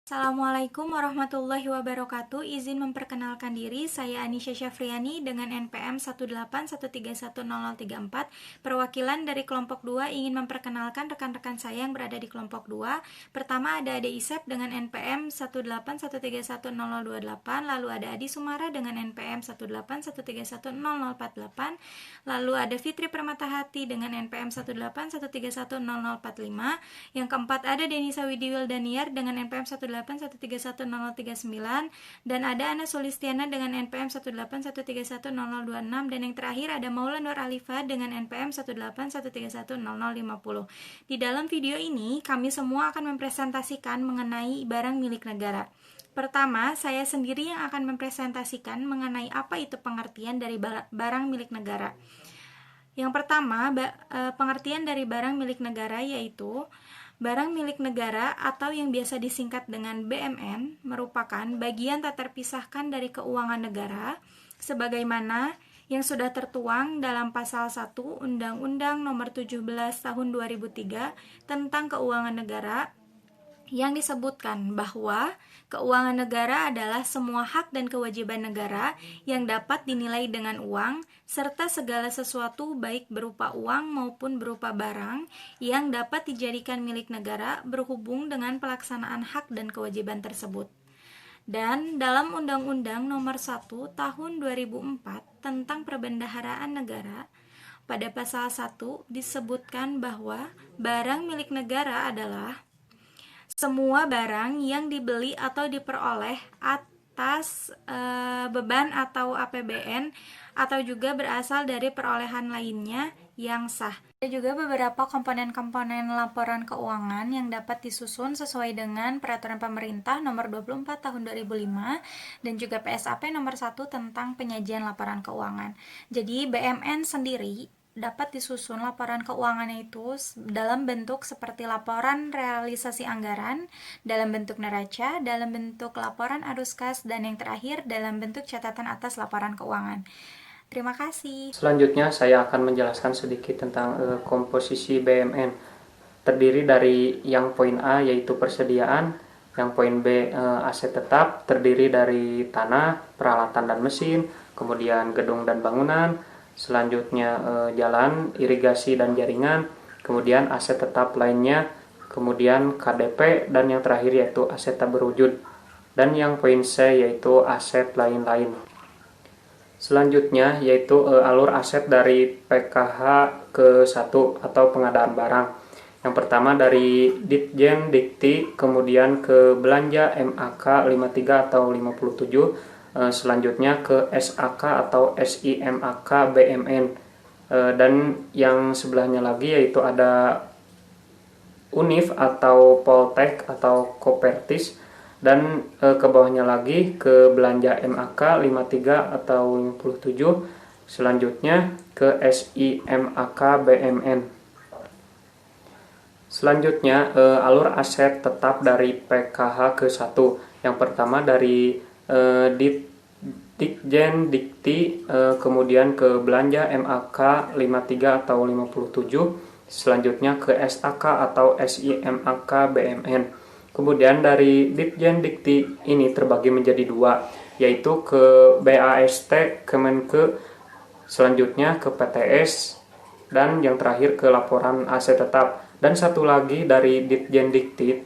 Assalamualaikum warahmatullahi wabarakatuh. Izin memperkenalkan diri, saya Anisha Syafriani dengan NPM 181310034. Perwakilan dari kelompok 2 ingin memperkenalkan rekan-rekan saya yang berada di kelompok 2. Pertama ada Ade Isep dengan NPM 181310028, lalu ada Adi Sumara dengan NPM 181310048, lalu ada Fitri Permatahati dengan NPM 181310045. Yang keempat ada Denisa Widiwil Daniar dengan NPM 181310039, dan ada Ana Sulistiana dengan NPM 181310026, dan yang terakhir ada Maula Nur Alifa dengan NPM 181310050. Di dalam video ini kami semua akan mempresentasikan mengenai barang milik negara. Pertama, saya sendiri yang akan mempresentasikan mengenai apa itu pengertian dari barang milik negara. Yang pertama, pengertian dari barang milik negara yaitu barang milik negara atau yang biasa disingkat dengan BMN merupakan bagian tak terpisahkan dari keuangan negara sebagaimana yang sudah tertuang dalam pasal 1 Undang-Undang Nomor 17 Tahun 2003 tentang Keuangan Negara, yang disebutkan bahwa keuangan negara adalah semua hak dan kewajiban negara yang dapat dinilai dengan uang, serta segala sesuatu baik berupa uang maupun berupa barang yang dapat dijadikan milik negara berhubung dengan pelaksanaan hak dan kewajiban tersebut. Dan dalam Undang-Undang Nomor 1 Tahun 2004 tentang Perbendaharaan Negara, pada pasal 1 disebutkan bahwa barang milik negara adalah semua barang yang dibeli atau diperoleh atas beban atau APBN atau juga berasal dari perolehan lainnya yang sah. Ada juga beberapa komponen-komponen laporan keuangan yang dapat disusun sesuai dengan Peraturan Pemerintah Nomor 24 Tahun 2005 dan juga PSAP Nomor 1 tentang penyajian laporan keuangan. Jadi BMN sendiri dapat disusun laporan keuangannya itu dalam bentuk seperti laporan realisasi anggaran, dalam bentuk neraca, dalam bentuk laporan arus kas, dan yang terakhir dalam bentuk catatan atas laporan keuangan. Terima kasih. Selanjutnya saya akan menjelaskan sedikit tentang komposisi BMN. Terdiri dari yang poin A yaitu persediaan, yang poin B aset tetap terdiri dari tanah, peralatan dan mesin, kemudian gedung dan bangunan, selanjutnya jalan, irigasi dan jaringan, kemudian aset tetap lainnya, kemudian KDP, dan yang terakhir yaitu aset tak berwujud. Dan yang poin C yaitu aset lain-lain. Selanjutnya yaitu alur aset dari PKH ke 1 atau pengadaan barang. Yang pertama dari Ditjen Dikti, kemudian ke belanja MAK 53 atau 57, selanjutnya ke SAK atau SIMAK BMN, dan yang sebelahnya lagi yaitu ada UNIF atau Poltek atau Kopertis, dan ke bawahnya lagi ke belanja MAK 53 atau 57, selanjutnya ke SIMAK BMN. Selanjutnya alur aset tetap dari PKH ke 1. Yang pertama dari Ditjen Dikti, kemudian ke belanja MAK 53 atau 57, selanjutnya ke SAK atau SIMAK BMN. Kemudian dari Ditjen Dikti ini terbagi menjadi 2, yaitu ke BAST Kemenke, selanjutnya ke PTS, dan yang terakhir ke laporan aset tetap. Dan satu lagi dari Ditjen Dikti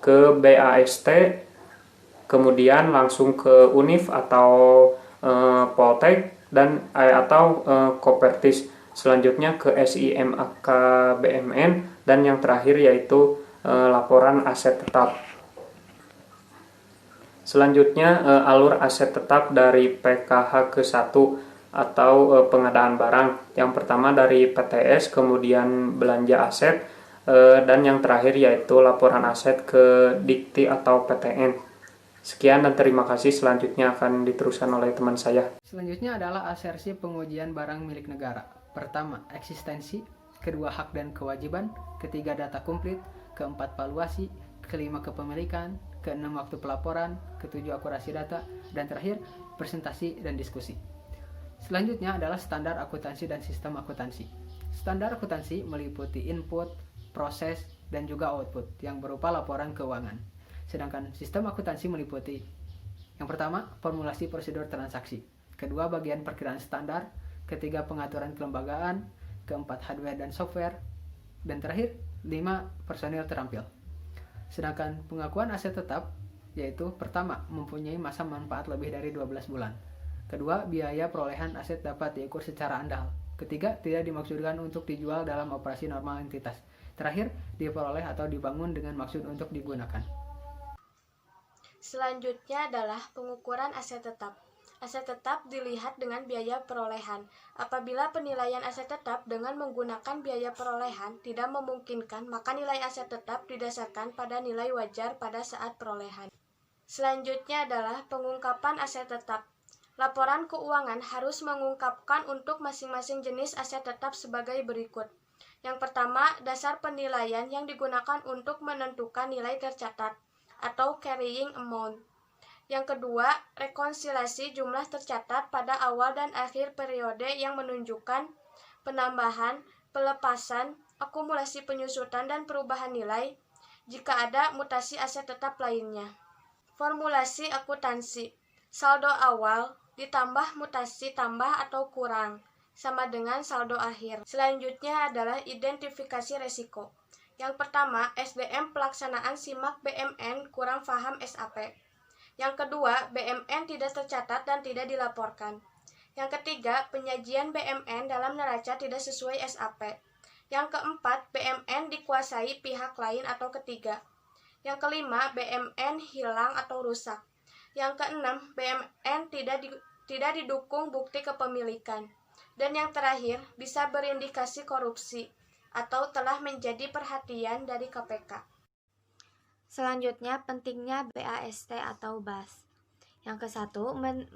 ke BAST, kemudian langsung ke UNIF atau Poltek dan atau Kopertis, selanjutnya ke SIMAK BMN, dan yang terakhir yaitu laporan aset tetap. Selanjutnya alur aset tetap dari PKH ke 1 atau pengadaan barang. Yang pertama dari PTS, kemudian belanja aset, dan yang terakhir yaitu laporan aset ke Dikti atau PTN. Sekian dan terima kasih. Selanjutnya akan diteruskan oleh teman saya. Selanjutnya adalah asersi pengujian barang milik negara. Pertama, eksistensi. Kedua, hak dan kewajiban. Ketiga, data komplit. Keempat, valuasi. Kelima, kepemilikan. Keenam, waktu pelaporan. Ketujuh, akurasi data. Dan terakhir, presentasi dan diskusi. Selanjutnya adalah standar akuntansi dan sistem akuntansi. Standar akuntansi meliputi input, proses, dan juga output yang berupa laporan keuangan. Sedangkan sistem akuntansi meliputi yang pertama, formulasi prosedur transaksi. Kedua, bagian perkiraan standar. Ketiga, pengaturan kelembagaan. Keempat, hardware dan software. Dan terakhir, 5, personil terampil. Sedangkan pengakuan aset tetap, yaitu pertama, mempunyai masa manfaat lebih dari 12 bulan. Kedua, biaya perolehan aset dapat diukur secara andal. Ketiga, tidak dimaksudkan untuk dijual dalam operasi normal entitas. Terakhir, diperoleh atau dibangun dengan maksud untuk digunakan. Selanjutnya adalah pengukuran aset tetap. Aset tetap dilihat dengan biaya perolehan. Apabila penilaian aset tetap dengan menggunakan biaya perolehan tidak memungkinkan, maka nilai aset tetap didasarkan pada nilai wajar pada saat perolehan. Selanjutnya adalah pengungkapan aset tetap. Laporan keuangan harus mengungkapkan untuk masing-masing jenis aset tetap sebagai berikut. Yang pertama, dasar penilaian yang digunakan untuk menentukan nilai tercatat atau carrying amount. Yang kedua, rekonsiliasi jumlah tercatat pada awal dan akhir periode yang menunjukkan penambahan, pelepasan, akumulasi penyusutan, dan perubahan nilai jika ada mutasi aset tetap lainnya. Formulasi akuntansi. Saldo awal ditambah mutasi tambah atau kurang sama dengan saldo akhir. Selanjutnya adalah identifikasi resiko. Yang pertama, SDM pelaksanaan SIMAK BMN kurang paham SAP. Yang kedua, BMN tidak tercatat dan tidak dilaporkan. Yang ketiga, penyajian BMN dalam neraca tidak sesuai SAP. Yang keempat, BMN dikuasai pihak lain atau ketiga. Yang kelima, BMN hilang atau rusak. Yang keenam, BMN tidak didukung bukti kepemilikan. Dan yang terakhir, bisa berindikasi korupsi atau telah menjadi perhatian dari KPK. Selanjutnya, pentingnya BAST atau BAS. Yang ke-1,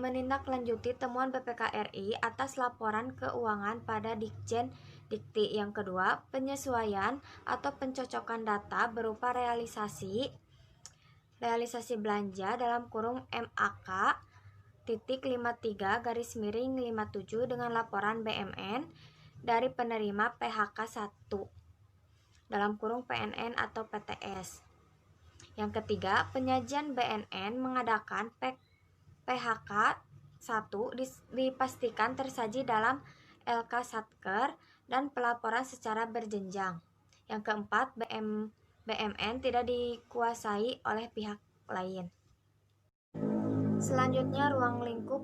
menindaklanjuti temuan BPK RI atas laporan keuangan pada Ditjen Dikti. Yang kedua, penyesuaian atau pencocokan data berupa realisasi belanja dalam kurung MAK .53 dengan laporan BMN dari penerima PHK 1 dalam kurung PNN atau PTS. Yang ketiga, penyajian BNN mengadakan PHK 1 dipastikan tersaji dalam LK Satker dan pelaporan secara berjenjang. Yang keempat, BMN tidak dikuasai oleh pihak lain. Selanjutnya, ruang lingkup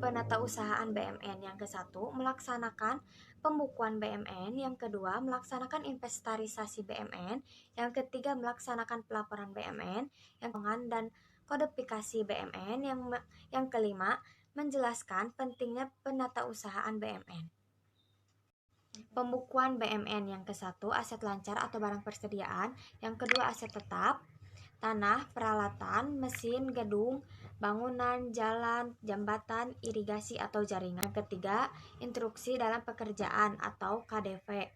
penatausahaan BMN. Yang ke-1, melaksanakan pembukuan BMN. Yang kedua, melaksanakan inventarisasi BMN. Yang ketiga, melaksanakan pelaporan BMN, dan kodifikasi BMN. Yang kelima, menjelaskan pentingnya penatausahaan BMN. Pembukuan BMN. Yang ke-1, aset lancar atau barang persediaan. Yang kedua, aset tetap, tanah, peralatan, mesin, gedung, bangunan, jalan, jembatan, irigasi atau jaringan. Yang ketiga, instruksi dalam pekerjaan atau KDV.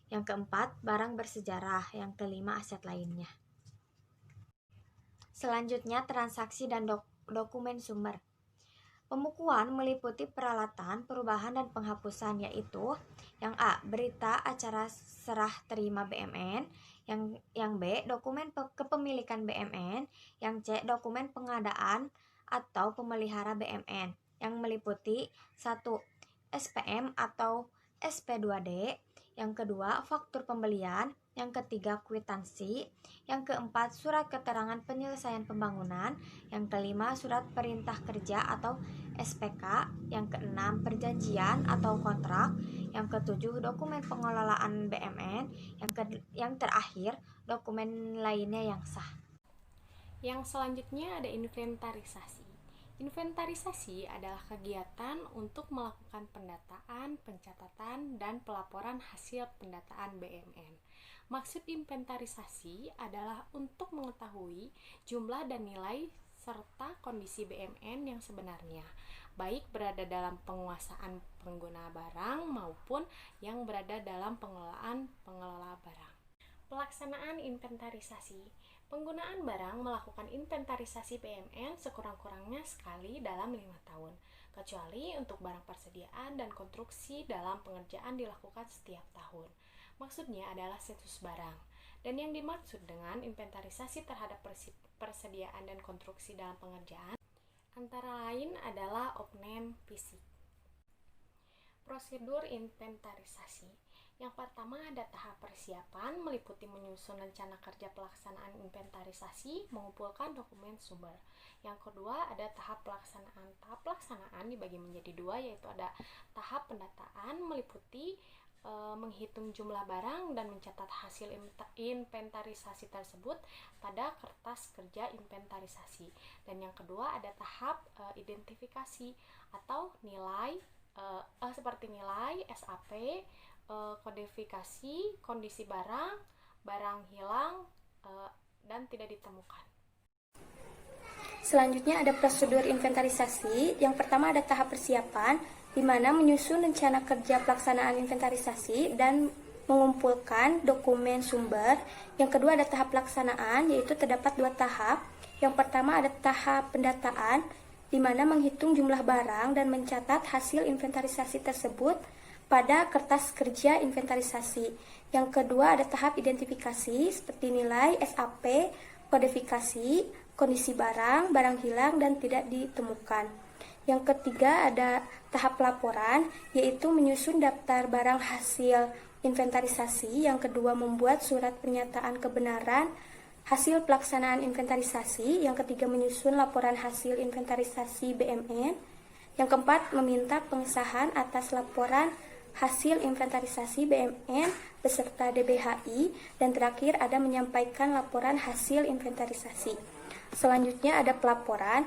Yang keempat, barang bersejarah. Yang kelima, aset lainnya. Selanjutnya, transaksi dan dokumen sumber. Pembukuan meliputi peralatan, perubahan, dan penghapusan, yaitu yang A, berita acara serah terima BMN. Yang B, dokumen kepemilikan BMN. Yang C, dokumen pengadaan atau pemelihara BMN yang meliputi 1. SPM atau SP2D. Yang kedua, faktur pembelian. Yang ketiga, kwitansi. Yang keempat, surat keterangan penyelesaian pembangunan. Yang kelima, surat perintah kerja atau SPK. Yang keenam, perjanjian atau kontrak. Yang ketujuh, dokumen pengelolaan BMN. Yang terakhir, dokumen lainnya yang sah. Yang selanjutnya ada inventarisasi. Inventarisasi adalah kegiatan untuk melakukan pendataan, pencatatan, dan pelaporan hasil pendataan BMN. Maksud inventarisasi adalah untuk mengetahui jumlah dan nilai serta kondisi BMN yang sebenarnya, baik berada dalam penguasaan pengguna barang maupun yang berada dalam pengelolaan pengelola barang. Pelaksanaan inventarisasi. Penggunaan barang melakukan inventarisasi BMN sekurang-kurangnya sekali dalam 5 tahun, kecuali untuk barang persediaan dan konstruksi dalam pengerjaan dilakukan setiap tahun. Maksudnya adalah status barang. Dan yang dimaksud dengan inventarisasi terhadap persediaan dan konstruksi dalam pengerjaan, antara lain adalah opname fisik. Prosedur inventarisasi. Yang pertama ada tahap persiapan, meliputi menyusun rencana kerja pelaksanaan inventarisasi, mengumpulkan dokumen sumber. Yang kedua ada tahap pelaksanaan. Tahap pelaksanaan dibagi menjadi dua, yaitu ada tahap pendataan, meliputi menghitung jumlah barang dan mencatat hasil inventarisasi tersebut pada kertas kerja inventarisasi. Dan yang kedua ada tahap identifikasi atau nilai seperti nilai, SAP, kodifikasi, kondisi barang, barang hilang, dan tidak ditemukan. Selanjutnya ada prosedur inventarisasi. Yang pertama ada tahap persiapan, di mana menyusun rencana kerja pelaksanaan inventarisasi dan mengumpulkan dokumen sumber. Yang kedua ada tahap pelaksanaan, yaitu terdapat dua tahap. Yang pertama ada tahap pendataan, di mana menghitung jumlah barang dan mencatat hasil inventarisasi tersebut pada kertas kerja inventarisasi. Yang kedua ada tahap identifikasi, seperti nilai, SAP, kodifikasi, kondisi barang, barang hilang, dan tidak ditemukan. Yang ketiga ada tahap pelaporan, yaitu menyusun daftar barang hasil inventarisasi. Yang kedua membuat surat pernyataan kebenaran hasil pelaksanaan inventarisasi. Yang ketiga menyusun laporan hasil inventarisasi BMN. Yang keempat meminta pengesahan atas laporan hasil inventarisasi BMN beserta DBHI. Dan terakhir ada menyampaikan laporan hasil inventarisasi. Selanjutnya ada pelaporan.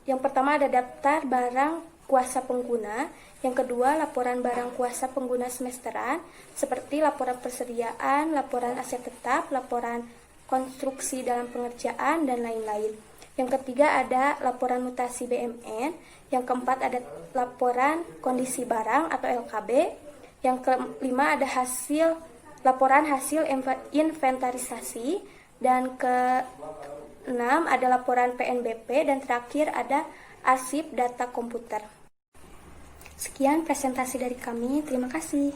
Yang pertama ada daftar barang kuasa pengguna. Yang kedua laporan barang kuasa pengguna semesteran, seperti laporan persediaan, laporan aset tetap, laporan konstruksi dalam pengerjaan, dan lain-lain. Yang ketiga ada laporan mutasi BMN. Yang keempat ada laporan kondisi barang atau LKB. Yang kelima ada laporan hasil inventarisasi. Dan keenam ada laporan PNBP. Dan terakhir ada arsip data komputer. Sekian presentasi dari kami. Terima kasih.